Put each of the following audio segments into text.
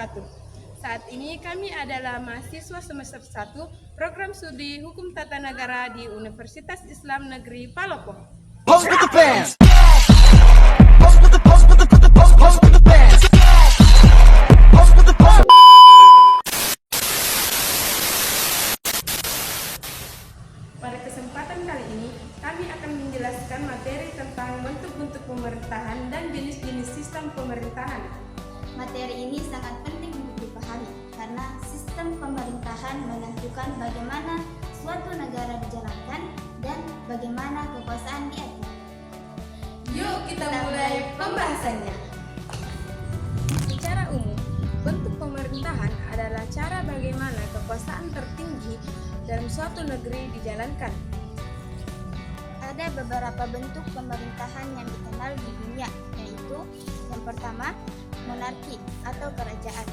wabarakatuh. Saat ini kami adalah mahasiswa semester 1 Program Studi Hukum Tata Negara di Universitas Islam Negeri Palopo. Pose with the fans. Pada kesempatan kali ini, kami akan menjelaskan materi tentang bentuk-bentuk pemerintahan dan jenis-jenis sistem pemerintahan. Materi ini sangat penting untuk dipahami karena sistem pemerintahan menentukan bagaimana suatu negara dijalankan dan bagaimana kekuasaan diatur. Yuk kita mulai pembahasannya. Secara umum, bentuk pemerintahan adalah cara bagaimana kekuasaan tertinggi dalam suatu negeri dijalankan. Ada beberapa bentuk pemerintahan yang dikenal di dunia, yaitu yang pertama, monarki atau kerajaan,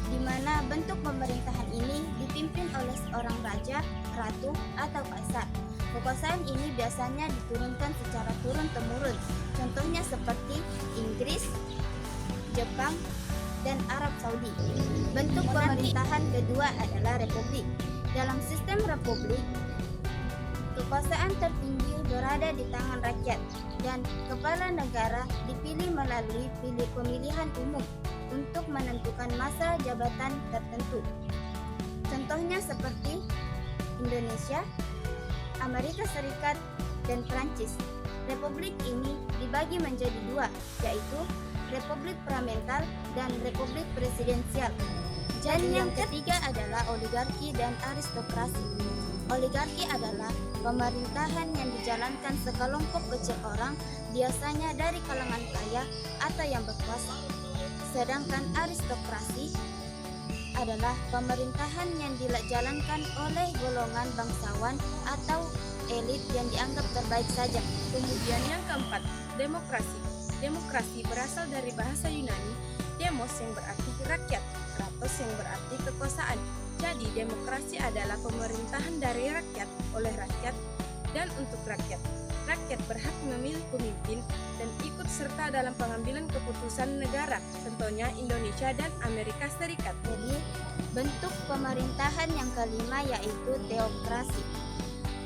di mana bentuk pemerintahan ini dipimpin oleh seorang raja, ratu, atau kaisar. Kekuasaan ini biasanya diturunkan secara turun-temurun, contohnya seperti Inggris, Jepang, dan Arab Saudi. Bentuk pemerintahan kedua adalah republik. Dalam sistem republik, kekuasaan tertinggi berada di tangan rakyat dan kepala negara dipilih melalui pemilihan umum untuk menentukan masa jabatan tertentu. Contohnya seperti Indonesia, Amerika Serikat, dan Prancis. Republik ini dibagi menjadi dua, yaitu Republik Parlementer dan Republik Presidensial. Dan yang ketiga adalah oligarki dan aristokrasi. Oligarki adalah pemerintahan yang dijalankan sekelompok kecil orang, biasanya dari kalangan kaya atau yang berkuasa. Sedangkan aristokrasi adalah pemerintahan yang dijalankan oleh golongan bangsawan atau elit yang dianggap terbaik saja. Kemudian yang keempat, demokrasi. Demokrasi berasal dari bahasa Yunani, demos yang berarti rakyat, kratos yang berarti kekuasaan. Jadi demokrasi adalah pemerintahan dari rakyat, oleh rakyat, dan untuk rakyat. Rakyat berhak memilih pemimpin dan ikut serta dalam pengambilan keputusan negara, contohnya Indonesia dan Amerika Serikat. Jadi, bentuk pemerintahan yang kelima yaitu teokrasi.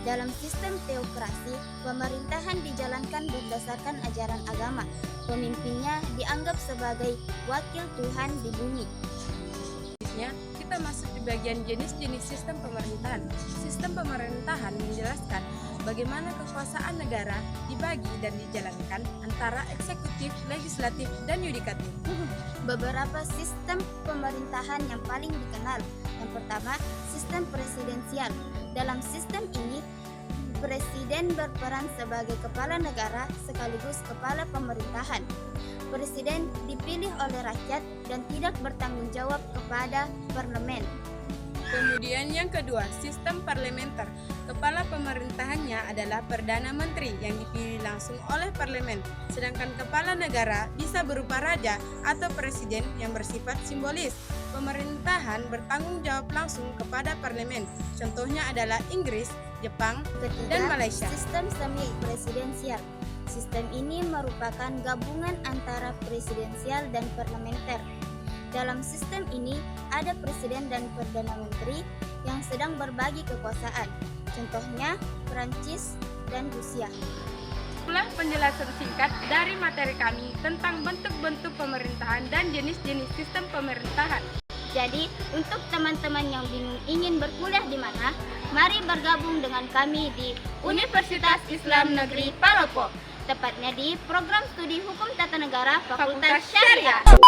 Dalam sistem teokrasi, pemerintahan dijalankan berdasarkan ajaran agama. Pemimpinnya dianggap sebagai wakil Tuhan di bumi. Selanjutnya, kita masuk di bagian jenis-jenis sistem pemerintahan. Sistem pemerintahan menjelaskan bagaimana kekuasaan negara dibagi dan dijalankan antara eksekutif, legislatif, dan yudikatif. Beberapa sistem pemerintahan yang paling dikenal. Yang pertama, sistem presidensial. Dalam sistem ini, presiden berperan sebagai kepala negara sekaligus kepala pemerintahan. Presiden dipilih oleh rakyat dan tidak bertanggung jawab kepada parlemen. Kemudian yang kedua, sistem parlementer. Kepala pemerintahannya adalah Perdana Menteri yang dipilih langsung oleh parlemen. Sedangkan kepala negara bisa berupa raja atau presiden yang bersifat simbolis. Pemerintahan bertanggung jawab langsung kepada parlemen. Contohnya adalah Inggris, Jepang, Ketiga, dan Malaysia. sistem semi presidensial. Sistem ini merupakan gabungan antara presidensial dan parlementer. Dalam sistem ini ada presiden dan perdana menteri yang sedang berbagi kekuasaan. Contohnya Prancis dan Rusia. Itulah penjelasan singkat dari materi kami tentang bentuk-bentuk pemerintahan dan jenis-jenis sistem pemerintahan. Jadi, untuk teman-teman yang bingung ingin berkuliah di mana, mari bergabung dengan kami di Universitas Islam Negeri Palopo, tepatnya di Program Studi Hukum Tata Negara Fakultas Syariah.